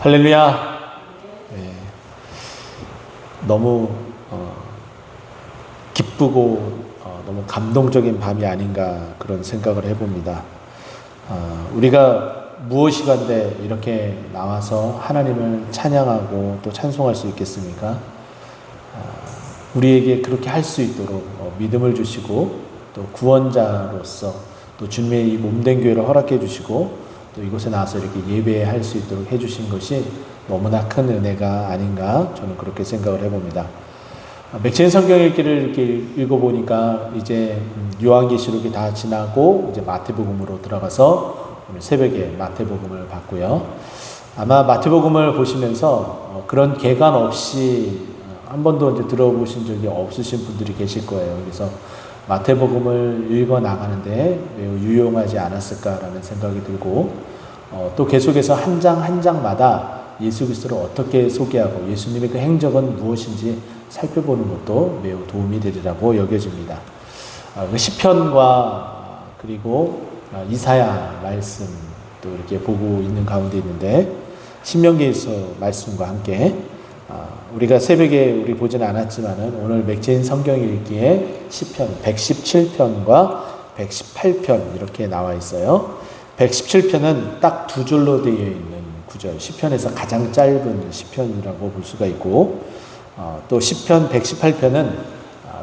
할렐루야. 네. 너무 기쁘고 너무 감동적인 밤이 아닌가 그런 생각을 해봅니다. 우리가 무엇이간데 이렇게 나와서 하나님을 찬양하고 또 찬송할 수 있겠습니까? 우리에게 그렇게 할 수 있도록 믿음을 주시고 또 구원자로서 또 주님의 이 몸된 교회를 허락해 주시고 또 이곳에 나와서 이렇게 예배할 수 있도록 해주신 것이 너무나 큰 은혜가 아닌가 저는 그렇게 생각을 해봅니다. 맥체인 성경 읽기를 이렇게 읽어보니까 이제 요한계시록이 다 지나고 이제 마태복음으로 들어가서 오늘 새벽에 마태복음을 봤고요. 아마 마태복음을 보시면서 그런 개관 없이 한 번도 이제 들어보신 적이 없으신 분들이 계실 거예요. 그래서 마태복음을 읽어 나가는데 매우 유용하지 않았을까라는 생각이 들고 또 계속해서 한 장 한 장마다 예수 그리스도를 어떻게 소개하고 예수님의 그 행적은 무엇인지 살펴보는 것도 매우 도움이 되리라고 여겨집니다. 그 시편과 그리고 이사야 말씀 또 이렇게 보고 있는 가운데 있는데 신명기에서 말씀과 함께 우리가 새벽에 우리 보지는 않았지만은 오늘 맥체인 성경 읽기에 시편 117편과 118편 이렇게 나와 있어요. 117편은 딱 두 줄로 되어 있는 구절, 시편에서 가장 짧은 시편이라고 볼 수가 있고 또 시편 118편은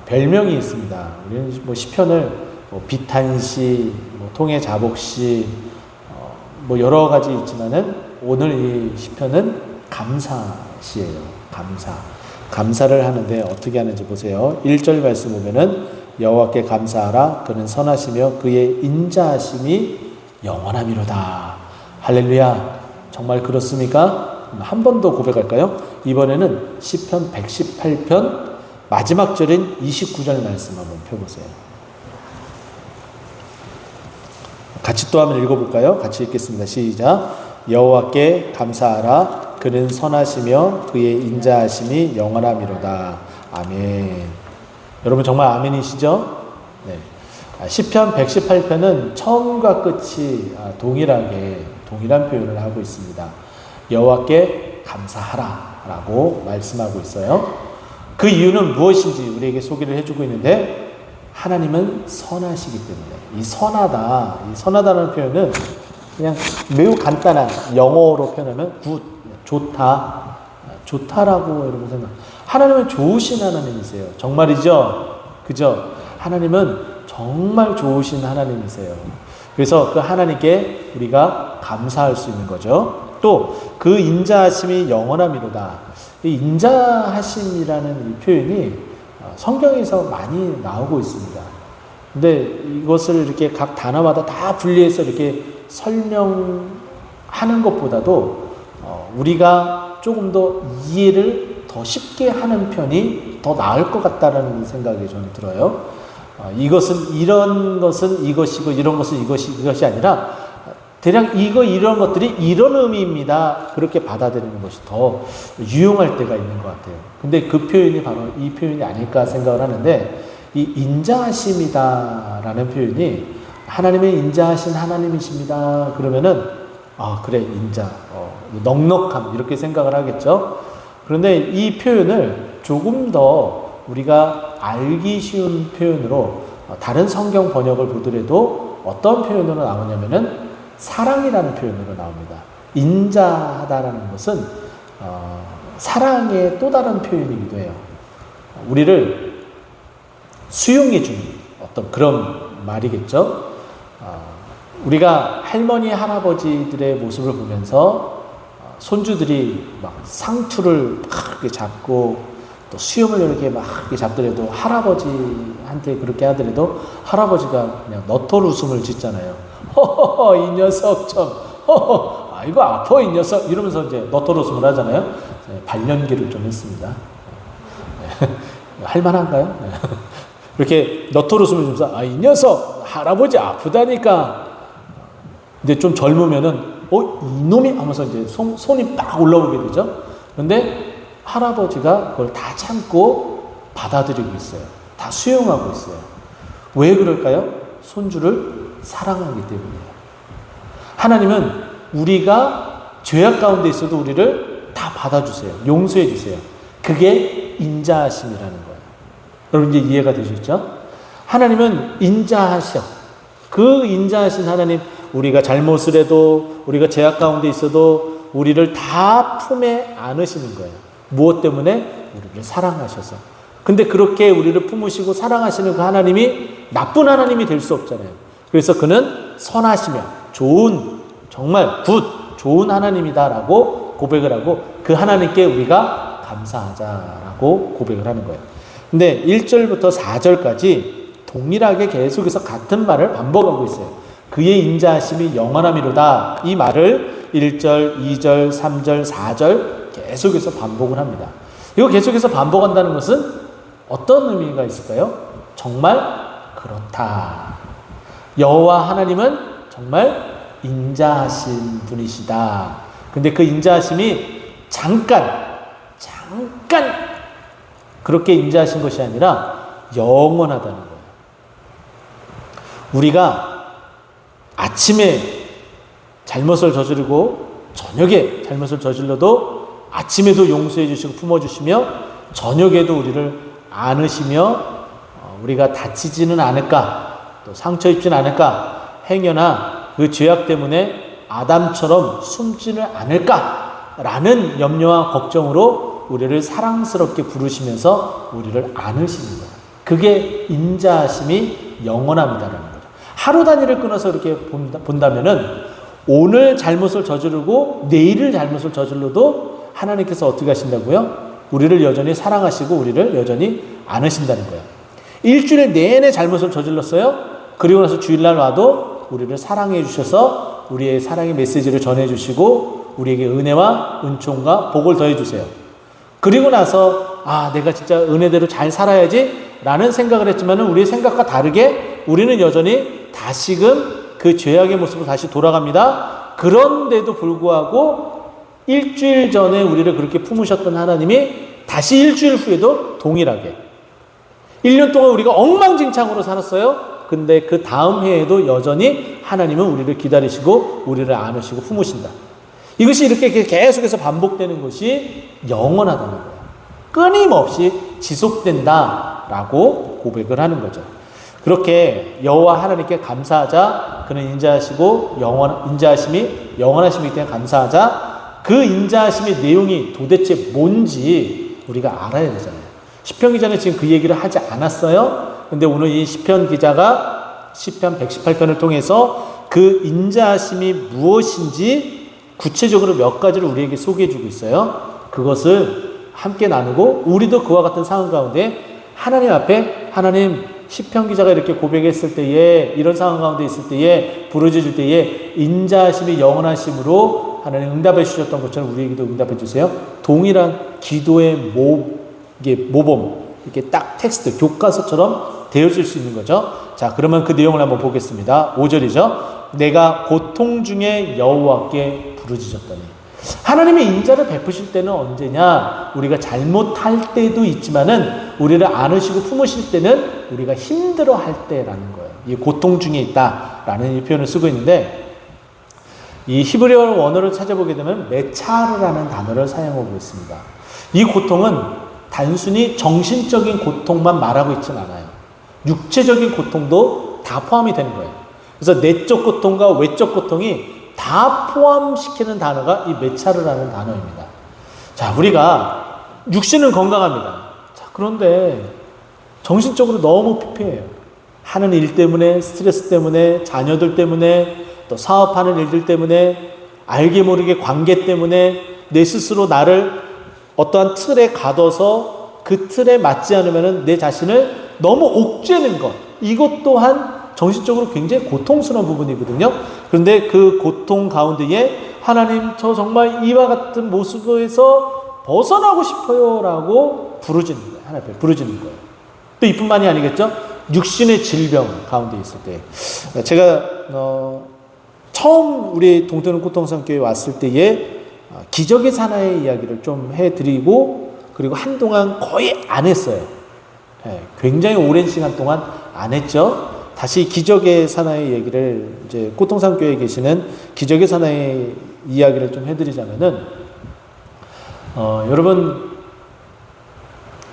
별명이 있습니다. 우리는 뭐 시편을 비탄시, 통해 자복시 뭐 여러 가지 있지만은 오늘 이 시편은 감사시예요. 감사를 하는데 어떻게 하는지 보세요. 1절 말씀 보면은 여호와께 감사하라 그는 선하시며 그의 인자하심이 영원함이로다. 할렐루야. 정말 그렇습니까? 한 번 더 고백할까요? 이번에는 시편 118편 마지막 절인 29절 말씀 한번 펴보세요. 같이 또 한번 읽어볼까요? 같이 읽겠습니다. 시작. 여호와께 감사하라 그는 선하시며 그의 인자하심이 영원함이로다. 아멘. 여러분 정말 아멘이시죠? 네. 시편 118편은 처음과 끝이 동일한 표현을 하고 있습니다. 여호와께 감사하라 라고 말씀하고 있어요. 그 이유는 무엇인지 우리에게 소개를 해주고 있는데 하나님은 선하시기 때문에 이 선하다는 표현은 그냥 매우 간단한 영어로 표현하면 좋다라고 여러분 생각. 하나님은 좋으신 하나님이세요. 정말이죠? 그죠? 하나님은 정말 좋으신 하나님이세요. 그래서 그 하나님께 우리가 감사할 수 있는 거죠. 또 그 인자하심이 영원함이로다. 이 인자하심이라는 이 표현이 성경에서 많이 나오고 있습니다. 근데 이것을 이렇게 각 단어마다 다 분리해서 이렇게 설명하는 것보다도 우리가 조금 더 이해를 더 쉽게 하는 편이 더 나을 것 같다는 생각이 저는 들어요. 이런 것은 이것이고 이런 것은 이것이 아니라 대략 이런 것들이 이런 의미입니다. 그렇게 받아들이는 것이 더 유용할 때가 있는 것 같아요. 근데 그 표현이 바로 이 표현이 아닐까 생각을 하는데 이 인자하심이다라는 표현이 하나님의 인자하신 하나님이십니다. 그러면은 그래 인자, 넉넉함 이렇게 생각을 하겠죠. 그런데 이 표현을 조금 더 우리가 알기 쉬운 표현으로 다른 성경 번역을 보더라도 어떤 표현으로 나오냐면은 사랑이라는 표현으로 나옵니다. 인자하다라는 것은 사랑의 또 다른 표현이기도 해요. 우리를 수용해 주는 어떤 그런 말이겠죠. 우리가 할머니 할아버지들의 모습을 보면서 손주들이 막 상투를 막 이렇게 잡고 또 수염을 이렇게 막 이렇게 잡더라도 할아버지한테 그렇게 하더라도 할아버지가 그냥 너털 웃음을 짓잖아요. 허허허 이 녀석 참 허허 아이고 아파 이 녀석 이러면서 이제 너털 웃음을 하잖아요. 발연기를 좀 했습니다. 할만한가요? 이렇게 너털 웃음을 주면서 이 녀석 할아버지 아프다니까. 근데 좀 젊으면은 이놈이 하면서 이제 손이 딱 올라오게 되죠. 그런데 할아버지가 그걸 다 참고 받아들이고 있어요. 다 수용하고 있어요. 왜 그럴까요? 손주를 사랑하기 때문이에요. 하나님은 우리가 죄악 가운데 있어도 우리를 다 받아주세요. 용서해 주세요. 그게 인자하심이라는 거예요. 여러분 이제 이해가 되셨죠? 하나님은 인자하셔. 그 인자하신 하나님, 우리가 잘못을 해도, 우리가 죄악 가운데 있어도 우리를 다 품에 안으시는 거예요. 무엇 때문에? 우리를 사랑하셔서. 근데 그렇게 우리를 품으시고 사랑하시는 그 하나님이 나쁜 하나님이 될 수 없잖아요. 그래서 그는 선하시며 좋은, 정말 좋은 하나님이다라고 고백을 하고 그 하나님께 우리가 감사하자라고 고백을 하는 거예요. 근데 1절부터 4절까지 동일하게 계속해서 같은 말을 반복하고 있어요. 그의 인자하심이 영원함이로다. 이 말을 1절, 2절, 3절, 4절 계속해서 반복을 합니다. 이거 계속해서 반복한다는 것은 어떤 의미가 있을까요? 정말 그렇다. 여호와 하나님은 정말 인자하신 분이시다. 근데 그 인자하심이 잠깐 그렇게 인자하신 것이 아니라 영원하다는 거예요. 우리가 아침에 잘못을 저지르고 저녁에 잘못을 저질러도 아침에도 용서해 주시고 품어주시며 저녁에도 우리를 안으시며 우리가 다치지는 않을까, 또 상처 입지는 않을까, 행여나 그 죄악 때문에 아담처럼 숨지는 않을까라는 염려와 걱정으로 우리를 사랑스럽게 부르시면서 우리를 안으시는 거예요. 그게 인자하심이 영원합니다라는 거예요. 하루 단위를 끊어서 이렇게 본다면은 오늘 잘못을 저지르고 내일을 잘못을 저질러도 하나님께서 어떻게 하신다고요? 우리를 여전히 사랑하시고 우리를 여전히 안으신다는 거예요. 일주일 내내 잘못을 저질렀어요. 그리고 나서 주일날 와도 우리를 사랑해 주셔서 우리의 사랑의 메시지를 전해 주시고 우리에게 은혜와 은총과 복을 더해 주세요. 그리고 나서 내가 진짜 은혜대로 잘 살아야지 라는 생각을 했지만 우리의 생각과 다르게 우리는 여전히 다시금 그 죄악의 모습으로 다시 돌아갑니다. 그런데도 불구하고 일주일 전에 우리를 그렇게 품으셨던 하나님이 다시 일주일 후에도 동일하게 1년 동안 우리가 엉망진창으로 살았어요. 근데 그 다음 해에도 여전히 하나님은 우리를 기다리시고 우리를 안으시고 품으신다. 이것이 이렇게 계속해서 반복되는 것이 영원하다는 거예요. 끊임없이 지속된다라고 고백을 하는 거죠. 그렇게 여호와 하나님께 감사하자. 그는 인자하시고 인자하심이 영원하심이기 때문에 감사하자. 그 인자하심의 내용이 도대체 뭔지 우리가 알아야 되잖아요. 시편 기자는 지금 그 얘기를 하지 않았어요. 근데 오늘 이 시편 기자가 시편 118편을 통해서 그 인자하심이 무엇인지 구체적으로 몇 가지를 우리에게 소개해 주고 있어요. 그것을 함께 나누고 우리도 그와 같은 상황 가운데 하나님 앞에 하나님 시편 기자가 이렇게 고백했을 때에 이런 상황 가운데 있을 때에 부르짖을 때에 인자하심이 영원하심으로 하나님 응답해 주셨던 것처럼 우리에게도 응답해 주세요. 동일한 기도의 모범 이렇게 딱 텍스트 교과서처럼 되어질 수 있는 거죠. 자, 그러면 그 내용을 한번 보겠습니다. 5절이죠. 내가 고통 중에 여호와께 부르짖었더니. 하나님의 인자를 베푸실 때는 언제냐? 우리가 잘못할 때도 있지만은 우리를 안으시고 품으실 때는 우리가 힘들어할 때라는 거예요. 이 고통 중에 있다라는 이 표현을 쓰고 있는데 이 히브리어 원어를 찾아보게 되면 메차르라는 단어를 사용하고 있습니다. 이 고통은 단순히 정신적인 고통만 말하고 있지는 않아요. 육체적인 고통도 다 포함이 되는 거예요. 그래서 내적 고통과 외적 고통이 다 포함시키는 단어가 이 메차르라는 단어입니다. 자, 우리가 육신은 건강합니다. 자, 그런데 정신적으로 너무 피폐해요. 하는 일 때문에, 스트레스 때문에, 자녀들 때문에, 또 사업하는 일들 때문에, 알게 모르게 관계 때문에 내 스스로 나를 어떠한 틀에 가둬서 그 틀에 맞지 않으면 내 자신을 너무 옥죄는 것. 이것 또한 정신적으로 굉장히 고통스러운 부분이거든요. 그런데 그 고통 가운데에 하나님 저 정말 이와 같은 모습에서 벗어나고 싶어요 라고 부르짖는 거예요. 하나님 앞에 부르짖는 거예요. 또 이뿐만이 아니겠죠. 육신의 질병 가운데 있을 때 제가 처음 우리 동태는 고통상교회 왔을 때에 기적의 사나이의 이야기를 좀 해드리고 그리고 한동안 거의 안 했어요. 굉장히 오랜 시간 동안 안 했죠. 다시 기적의 사나이 얘기를 이제 고통상교회에 계시는 기적의 사나이 이야기를 좀 해드리자면은, 여러분,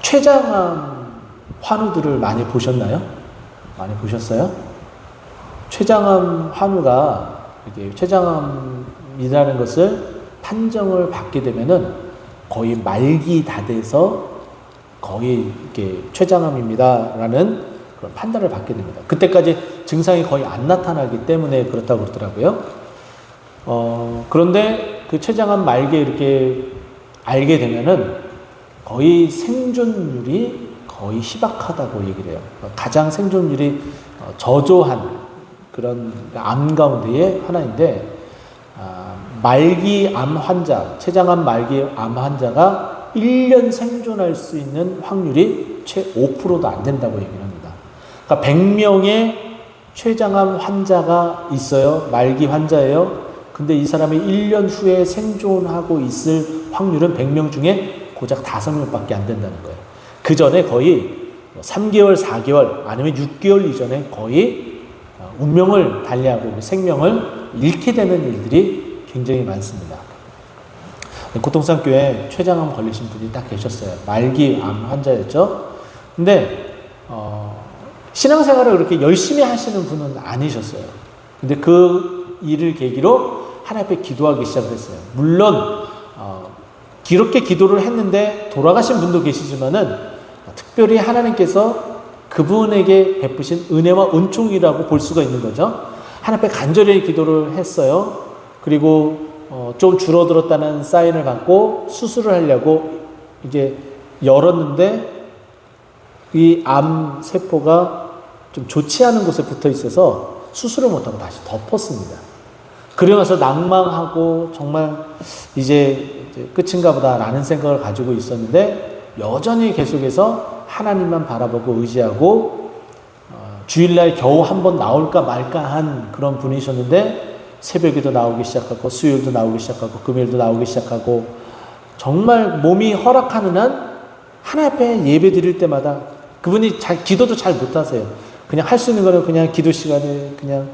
췌장암 환우들을 많이 보셨나요? 많이 보셨어요? 췌장암 환우가, 이게 췌장암이라는 것을 판정을 받게 되면은 거의 말기 다 돼서 거의 이렇게 췌장암입니다라는 그런 판단을 받게 됩니다. 그때까지 증상이 거의 안 나타나기 때문에 그렇다고 그러더라고요. 그런데 그 췌장암 말기에 이렇게 알게 되면은 거의 생존율이 거의 희박하다고 얘기를 해요. 가장 생존율이 저조한 그런 암 가운데의 하나인데, 말기 암 환자, 췌장암 말기 암 환자가 1년 생존할 수 있는 확률이 채 5%도 안 된다고 얘기를 합니다. 그러니까 100명의 췌장암 환자가 있어요. 말기 환자예요. 근데 이 사람이 1년 후에 생존하고 있을 확률은 100명 중에 고작 5명밖에 안 된다는 거예요. 그 전에 거의 3개월, 4개월 아니면 6개월 이전에 거의 운명을 달리하고 생명을 잃게 되는 일들이 굉장히 많습니다. 고통산교회에 췌장암 걸리신 분이 딱 계셨어요. 말기 암 환자였죠. 근데 신앙생활을 그렇게 열심히 하시는 분은 아니셨어요. 근데 그 일을 계기로 하나님 앞에 기도하기 시작했어요. 물론 그렇게 기도를 했는데 돌아가신 분도 계시지만은 특별히 하나님께서 그분에게 베푸신 은혜와 은총이라고 볼 수가 있는 거죠. 하나님 앞에 간절히 기도를 했어요. 그리고 좀 줄어들었다는 사인을 받고 수술을 하려고 이제 열었는데 이 암 세포가 좀 좋지 않은 곳에 붙어 있어서 수술을 못하고 다시 덮었습니다. 그러면서 낭망하고 정말 이제 끝인가 보다라는 생각을 가지고 있었는데, 여전히 계속해서 하나님만 바라보고 의지하고 주일날 겨우 한번 나올까 말까 한 그런 분이셨는데, 새벽에도 나오기 시작하고 수요일도 나오기 시작하고 금요일도 나오기 시작하고, 정말 몸이 허락하는 한 하나님 앞에 예배 드릴 때마다 그분이 기도도 잘 못하세요. 그냥 할 수 있는 거는 그냥 기도 시간에 그냥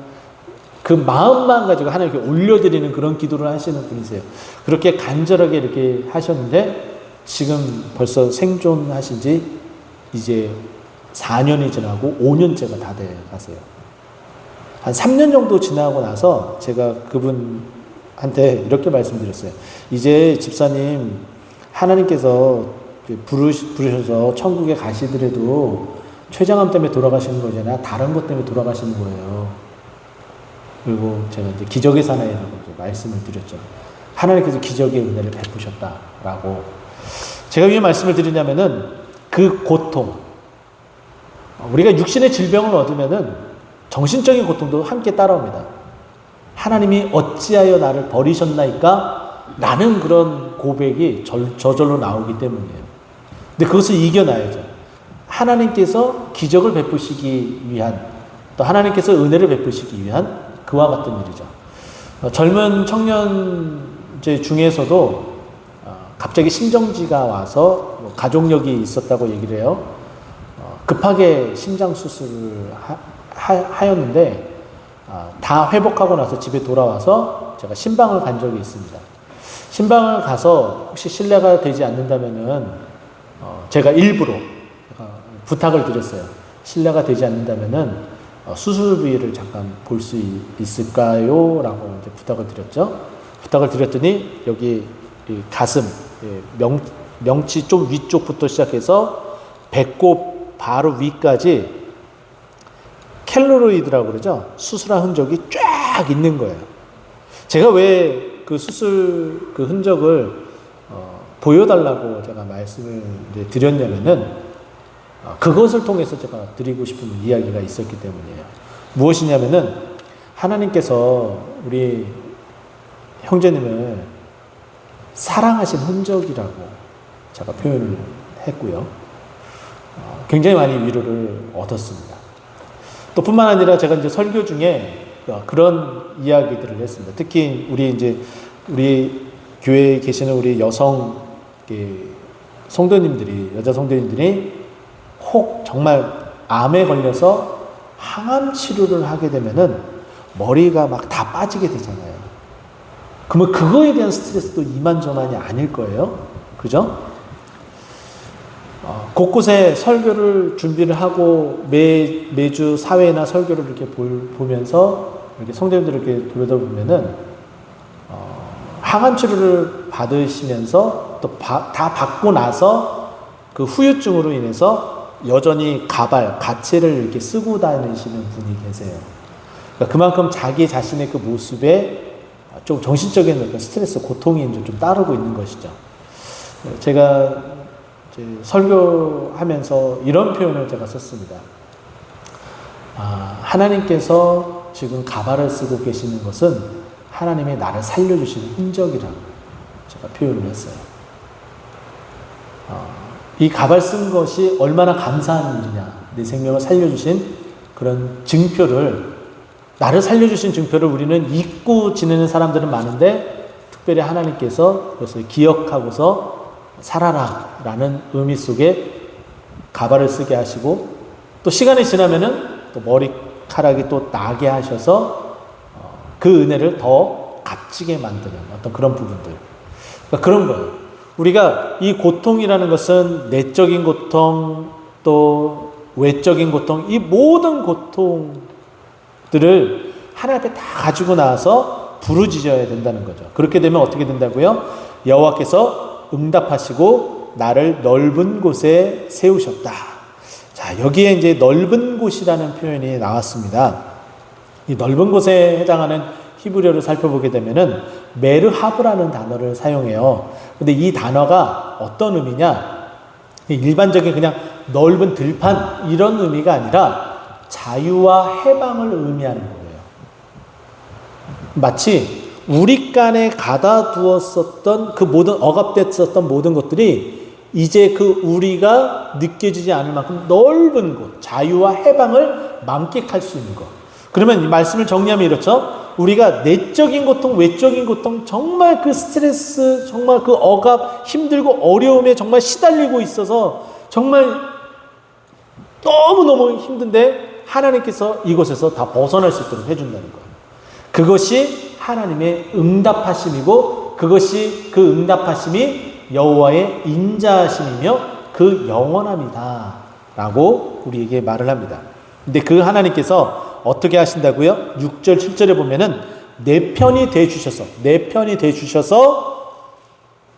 그 마음만 가지고 하나님께 올려드리는 그런 기도를 하시는 분이세요. 그렇게 간절하게 이렇게 하셨는데, 지금 벌써 생존하신 지 이제 4년이 지나고 5년째가 다 돼 가세요. 한 3년 정도 지나고 나서 제가 그분한테 이렇게 말씀드렸어요. 이제 집사님, 하나님께서 부르셔서 천국에 가시더라도 췌장암 때문에 돌아가시는 거잖아. 다른 것 때문에 돌아가시는 거예요. 그리고 제가 이제 기적의 사나이라고 말씀을 드렸죠. 하나님께서 기적의 은혜를 베푸셨다라고. 제가 왜 말씀을 드리냐면은 그 고통, 우리가 육신의 질병을 얻으면은 정신적인 고통도 함께 따라옵니다. 하나님이 어찌하여 나를 버리셨나이까? 라는 그런 고백이 저절로 나오기 때문이에요. 근데 그것을 이겨나야죠. 하나님께서 기적을 베푸시기 위한, 또 하나님께서 은혜를 베푸시기 위한 그와 같은 일이죠. 젊은 청년제 중에서도 갑자기 심정지가 와서 가족력이 있었다고 얘기를 해요. 급하게 심장 수술을 하였는데 다 회복하고 나서 집에 돌아와서 제가 신방을 간 적이 있습니다. 신방을 가서 혹시 실례가 되지 않는다면은 제가 일부러 부탁을 드렸어요. 실례가 되지 않는다면은 수술 부위를 잠깐 볼 수 있을까요? 라고 이제 부탁을 드렸죠. 부탁을 드렸더니 여기 가슴, 명치 좀 위쪽부터 시작해서 배꼽 바로 위까지 켈로로이드라고 그러죠. 수술한 흔적이 쫙 있는 거예요. 제가 왜 그 수술 그 흔적을 보여달라고 제가 말씀을 이제 드렸냐면은 그것을 통해서 제가 드리고 싶은 이야기가 있었기 때문이에요. 무엇이냐면은 하나님께서 우리 형제님을 사랑하신 흔적이라고 제가 표현을 했고요. 굉장히 많이 위로를 얻었습니다. 또 뿐만 아니라 제가 이제 설교 중에 그런 이야기들을 했습니다. 특히 우리 교회에 계시는 우리 여성 성도님들이, 여자 성도님들이 혹 정말 암에 걸려서 항암 치료를 하게 되면은 머리가 막 다 빠지게 되잖아요. 그러면 그거에 대한 스트레스도 이만저만이 아닐 거예요. 그죠? 곳곳에 설교를 준비를 하고 매주 사회나 설교를 이렇게 보면서 이렇게 성도님들을 이렇게 돌려다보면은 항암 치료를 받으시면서 또 다 받고 나서 그 후유증으로 인해서 여전히 가채를 이렇게 쓰고 다니시는 분이 계세요. 그러니까 그만큼 자기 자신의 그 모습에 좀 정신적인 스트레스, 고통이 이제 좀 따르고 있는 것이죠. 제가 이제 설교하면서 이런 표현을 제가 썼습니다. 하나님께서 지금 가발을 쓰고 계시는 것은 하나님의 나를 살려주시는 흔적이라고 제가 표현을 했어요. 이 가발 쓴 것이 얼마나 감사한 일이냐. 내 생명을 살려주신 그런 증표를, 나를 살려주신 증표를 우리는 잊고 지내는 사람들은 많은데, 특별히 하나님께서 그것을 기억하고서 살아라 라는 의미 속에 가발을 쓰게 하시고, 또 시간이 지나면은 또 머리카락이 또 나게 하셔서 그 은혜를 더 값지게 만드는 어떤 그런 부분들. 그러니까 그런 거예요. 우리가 이 고통이라는 것은 내적인 고통, 또 외적인 고통, 이 모든 고통들을 하나님 앞에 다 가지고 나와서 부르짖어야 된다는 거죠. 그렇게 되면 어떻게 된다고요? 여호와께서 응답하시고 나를 넓은 곳에 세우셨다. 자, 여기에 이제 넓은 곳이라는 표현이 나왔습니다. 이 넓은 곳에 해당하는 히브리어를 살펴보게 되면은 메르하브라는 단어를 사용해요. 근데 이 단어가 어떤 의미냐? 일반적인 그냥 넓은 들판 이런 의미가 아니라 자유와 해방을 의미하는 거예요. 마치 우리 간에 가다두었었던 그 모든 억압됐었던 모든 것들이 이제 그 우리가 느껴지지 않을 만큼 넓은 곳, 자유와 해방을 만끽할 수 있는 것. 그러면 이 말씀을 정리하면 이렇죠. 우리가 내적인 고통, 외적인 고통, 정말 그 스트레스, 정말 그 억압, 힘들고 어려움에 정말 시달리고 있어서 정말 너무너무 힘든데 하나님께서 이곳에서 다 벗어날 수 있도록 해준다는 거예요. 그것이 하나님의 응답하심이고, 그것이 그 응답하심이 여호와의 인자하심이며 그 영원함이다 라고 우리에게 말을 합니다. 근데 그 하나님께서 어떻게 하신다고요? 6절 7절에 보면은 내 편이 되주셔서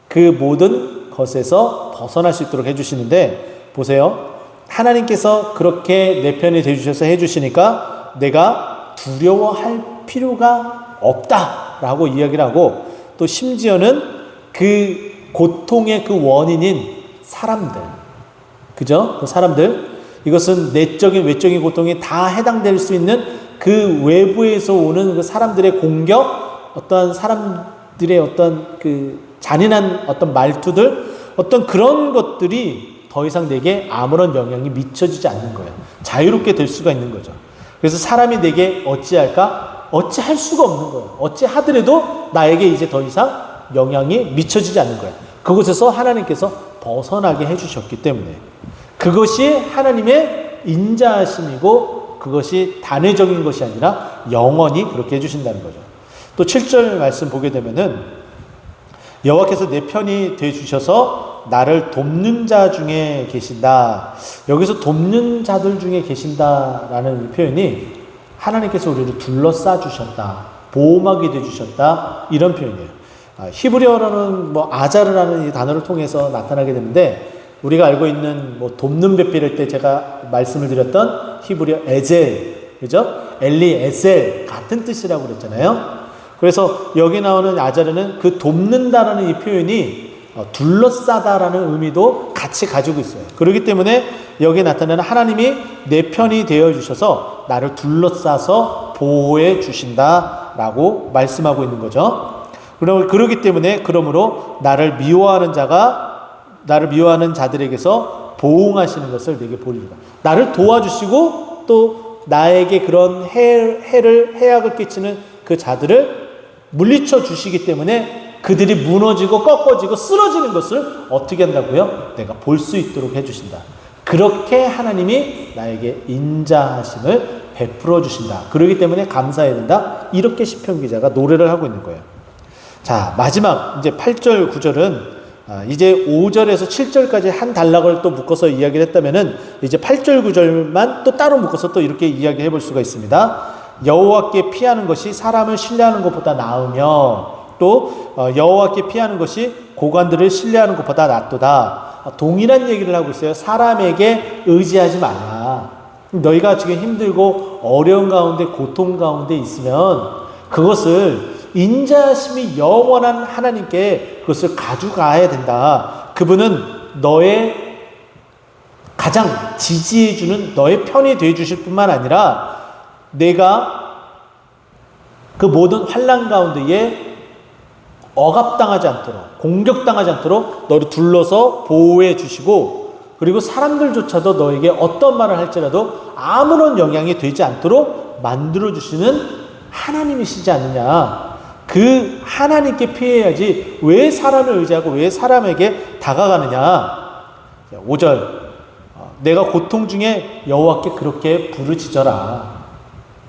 그 모든 것에서 벗어날 수 있도록 해주시는데, 보세요. 하나님께서 그렇게 내 편이 되주셔서 해주시니까 내가 두려워할 필요가 없다라고 이야기를 하고, 또 심지어는 그 고통의 그 원인인 사람들, 그죠? 그 사람들, 이것은 내적인 외적인 고통이 다 해당될 수 있는 그 외부에서 오는 그 사람들의 공격, 어떤 사람들의 어떤 그 잔인한 어떤 말투들, 어떤 그런 것들이 더 이상 내게 아무런 영향이 미쳐지지 않는 거예요. 자유롭게 될 수가 있는 거죠. 그래서 사람이 내게 어찌할까? 어찌할 수가 없는 거예요. 어찌하더라도 나에게 이제 더 이상 영향이 미쳐지지 않는 거예요. 그곳에서 하나님께서 벗어나게 해주셨기 때문에, 그것이 하나님의 인자하심이고 그것이 단회적인 것이 아니라 영원히 그렇게 해주신다는 거죠. 또 7절 말씀 보게 되면은 여호와께서 내 편이 되주셔서 나를 돕는 자 중에 계신다. 여기서 돕는 자들 중에 계신다라는 표현이 하나님께서 우리를 둘러싸 주셨다, 보호막이 되주셨다, 이런 표현이에요. 히브리어로는 아자르라는 이 단어를 통해서 나타나게 되는데, 우리가 알고 있는 돕는 배필할 때 제가 말씀을 드렸던 히브리어 에젤, 그죠? 엘리 에셀 같은 뜻이라고 그랬잖아요. 그래서 여기 나오는 아자르는 그 돕는다라는 이 표현이 둘러싸다라는 의미도 같이 가지고 있어요. 그렇기 때문에 여기 나타나는 하나님이 내 편이 되어 주셔서 나를 둘러싸서 보호해 주신다라고 말씀하고 있는 거죠. 그렇기 때문에 그러므로 나를 미워하는 자들에게서 보응하시는 것을 내게 보리라. 나를 도와주시고 또 나에게 그런 해악을 끼치는 그 자들을 물리쳐 주시기 때문에 그들이 무너지고 꺾어지고 쓰러지는 것을 어떻게 한다고요? 내가 볼 수 있도록 해주신다. 그렇게 하나님이 나에게 인자하심을 베풀어 주신다. 그렇기 때문에 감사해야 된다. 이렇게 시편 기자가 노래를 하고 있는 거예요. 자, 마지막 이제 8절 9절은 이제 5절에서 7절까지 한 단락을 또 묶어서 이야기를 했다면은 이제 8절 9절만 또 따로 묶어서 또 이렇게 이야기해 볼 수가 있습니다. 여호와께 피하는 것이 사람을 신뢰하는 것보다 나으며 또 여호와께 피하는 것이 고관들을 신뢰하는 것보다 낫도다. 동일한 얘기를 하고 있어요. 사람에게 의지하지 말라. 너희가 지금 힘들고 어려운 가운데 고통 가운데 있으면 그것을 인자하심이 영원한 하나님께 그것을 가져가야 된다. 그분은 너의 가장 지지해주는 너의 편이 되어주실 뿐만 아니라 내가 그 모든 환난 가운데에 억압당하지 않도록 공격당하지 않도록 너를 둘러서 보호해 주시고 그리고 사람들조차도 너에게 어떤 말을 할지라도 아무런 영향이 되지 않도록 만들어 주시는 하나님이시지 않느냐. 그 하나님께 피해야지 왜 사람을 의지하고 왜 사람에게 다가가느냐. 5절 내가 고통 중에 여호와께 그렇게 부르짖어라.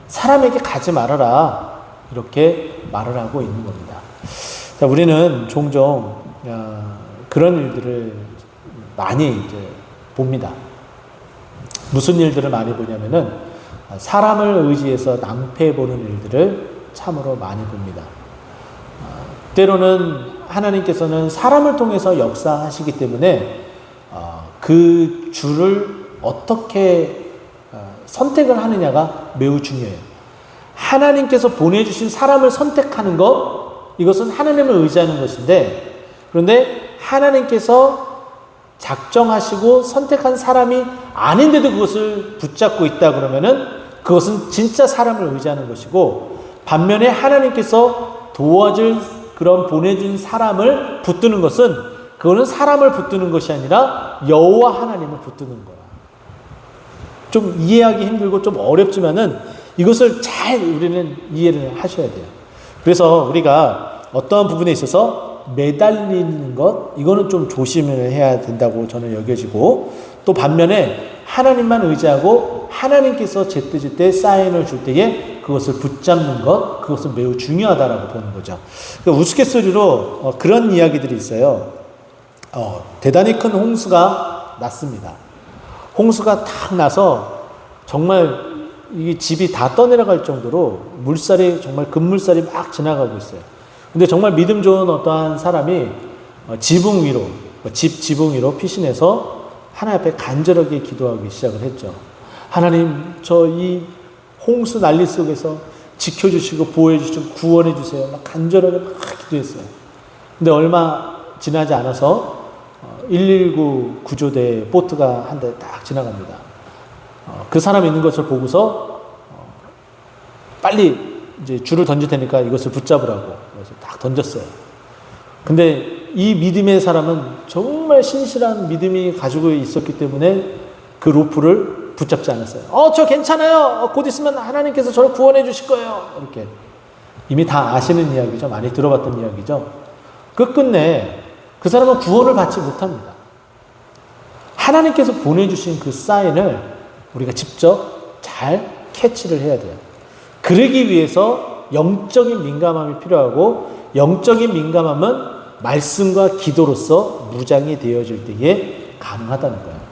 사람에게 가지 말아라. 이렇게 말을 하고 있는 겁니다. 자, 우리는 종종 그런 일들을 많이 이제 봅니다. 무슨 일들을 많이 보냐면은 사람을 의지해서 낭패 보는 일들을 참으로 많이 봅니다. 때로는 하나님께서는 사람을 통해서 역사하시기 때문에 그 줄을 어떻게 선택을 하느냐가 매우 중요해요. 하나님께서 보내주신 사람을 선택하는 것, 이것은 하나님을 의지하는 것인데, 그런데 하나님께서 작정하시고 선택한 사람이 아닌데도 그것을 붙잡고 있다 그러면은 그것은 진짜 사람을 의지하는 것이고, 반면에 하나님께서 도와줄 그런 보내준 사람을 붙드는 것은 그거는 사람을 붙드는 것이 아니라 여호와 하나님을 붙드는 거야. 좀 이해하기 힘들고 좀 어렵지만은 이것을 잘 우리는 이해를 하셔야 돼요. 그래서 우리가 어떠한 부분에 있어서 매달리는 것, 이거는 좀 조심을 해야 된다고 저는 여겨지고, 또 반면에 하나님만 의지하고 하나님께서 제때제때 사인을 줄 때에 그것을 붙잡는 것, 그것은 매우 중요하다라고 보는 거죠. 그러니까 우스갯소리로 그런 이야기들이 있어요. 대단히 큰 홍수가 났습니다. 홍수가 탁 나서 정말 이 집이 다 떠내려갈 정도로 물살이 정말 급물살이 막 지나가고 있어요. 근데 정말 믿음 좋은 어떠한 사람이 지붕 위로, 집 지붕 위로 피신해서 하나님 앞에 간절하게 기도하기 시작을 했죠. 하나님, 저 이 홍수 난리 속에서 지켜주시고 보호해주시고 구원해주세요. 막 간절하게 막 기도했어요. 근데 얼마 지나지 않아서 119 구조대 보트가 한 대 딱 지나갑니다. 그 사람이 있는 것을 보고서 빨리 이제 줄을 던질 테니까 이것을 붙잡으라고 그래서 딱 던졌어요. 근데 이 믿음의 사람은 정말 신실한 믿음이 가지고 있었기 때문에 그 로프를 붙잡지 않았어요. 저 괜찮아요. 곧 있으면 하나님께서 저를 구원해 주실 거예요. 이렇게 이미 다 아시는 이야기죠. 많이 들어봤던 이야기죠. 끝끝내 그 사람은 구원을 받지 못합니다. 하나님께서 보내주신 그 사인을 우리가 직접 잘 캐치를 해야 돼요. 그러기 위해서 영적인 민감함이 필요하고, 영적인 민감함은 말씀과 기도로서 무장이 되어질 때에 가능하다는 거예요.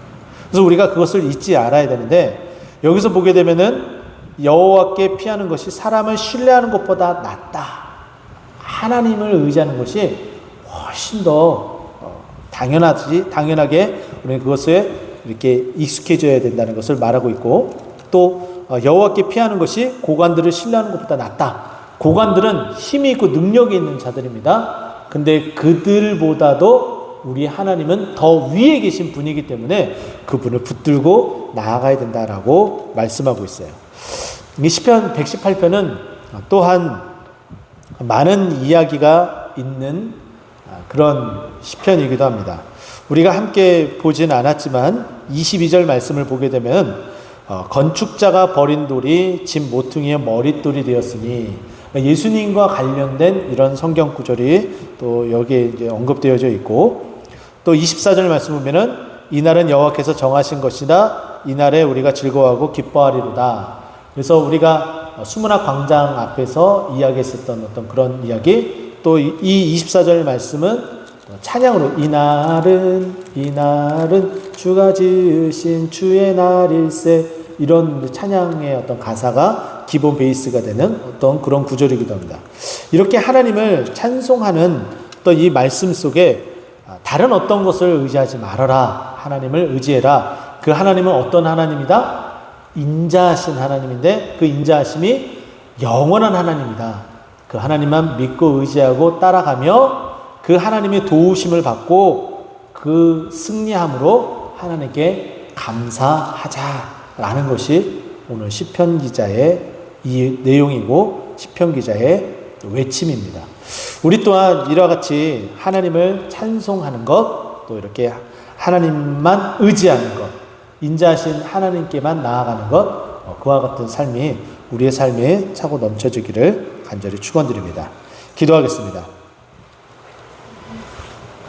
그래서 우리가 그것을 잊지 않아야 되는데, 여기서 보게 되면은 여호와께 피하는 것이 사람을 신뢰하는 것보다 낫다. 하나님을 의지하는 것이 훨씬 더 당연하게 우리는 그것에 이렇게 익숙해져야 된다는 것을 말하고 있고, 또 여호와께 피하는 것이 고관들을 신뢰하는 것보다 낫다. 고관들은 힘이 있고 능력이 있는 자들입니다. 근데 그들보다도 우리 하나님은 더 위에 계신 분이기 때문에 그분을 붙들고 나아가야 된다라고 말씀하고 있어요. 이 시편 118편은 또한 많은 이야기가 있는 그런 시편이기도 합니다. 우리가 함께 보진 않았지만 22절 말씀을 보게 되면 건축자가 버린 돌이 집 모퉁이의 머릿돌이 되었으니, 예수님과 관련된 이런 성경 구절이 또 여기에 이제 언급되어져 있고, 또 24절 말씀 보면은 이날은 여호와께서 정하신 것이다. 이날에 우리가 즐거워하고 기뻐하리로다. 그래서 우리가 수문학 광장 앞에서 이야기했었던 어떤 그런 이야기, 또 이 24절 말씀은 찬양으로 이날은 주가 지으신 주의 날일세, 이런 찬양의 어떤 가사가 기본 베이스가 되는 어떤 그런 구절이기도 합니다. 이렇게 하나님을 찬송하는 또 이 말씀 속에 다른 어떤 것을 의지하지 말아라, 하나님을 의지해라. 그 하나님은 어떤 하나님이다? 인자하신 하나님인데 그 인자하심이 영원한 하나님이다. 그 하나님만 믿고 의지하고 따라가며 그 하나님의 도우심을 받고 그 승리함으로 하나님께 감사하자라는 것이 오늘 시편 기자의 이 내용이고 시편 기자의 외침입니다. 우리 또한 이와 같이 하나님을 찬송하는 것, 또 이렇게 하나님만 의지하는 것, 인자하신 하나님께만 나아가는 것, 그와 같은 삶이 우리의 삶에 차고 넘쳐지기를 간절히 축원드립니다. 기도하겠습니다.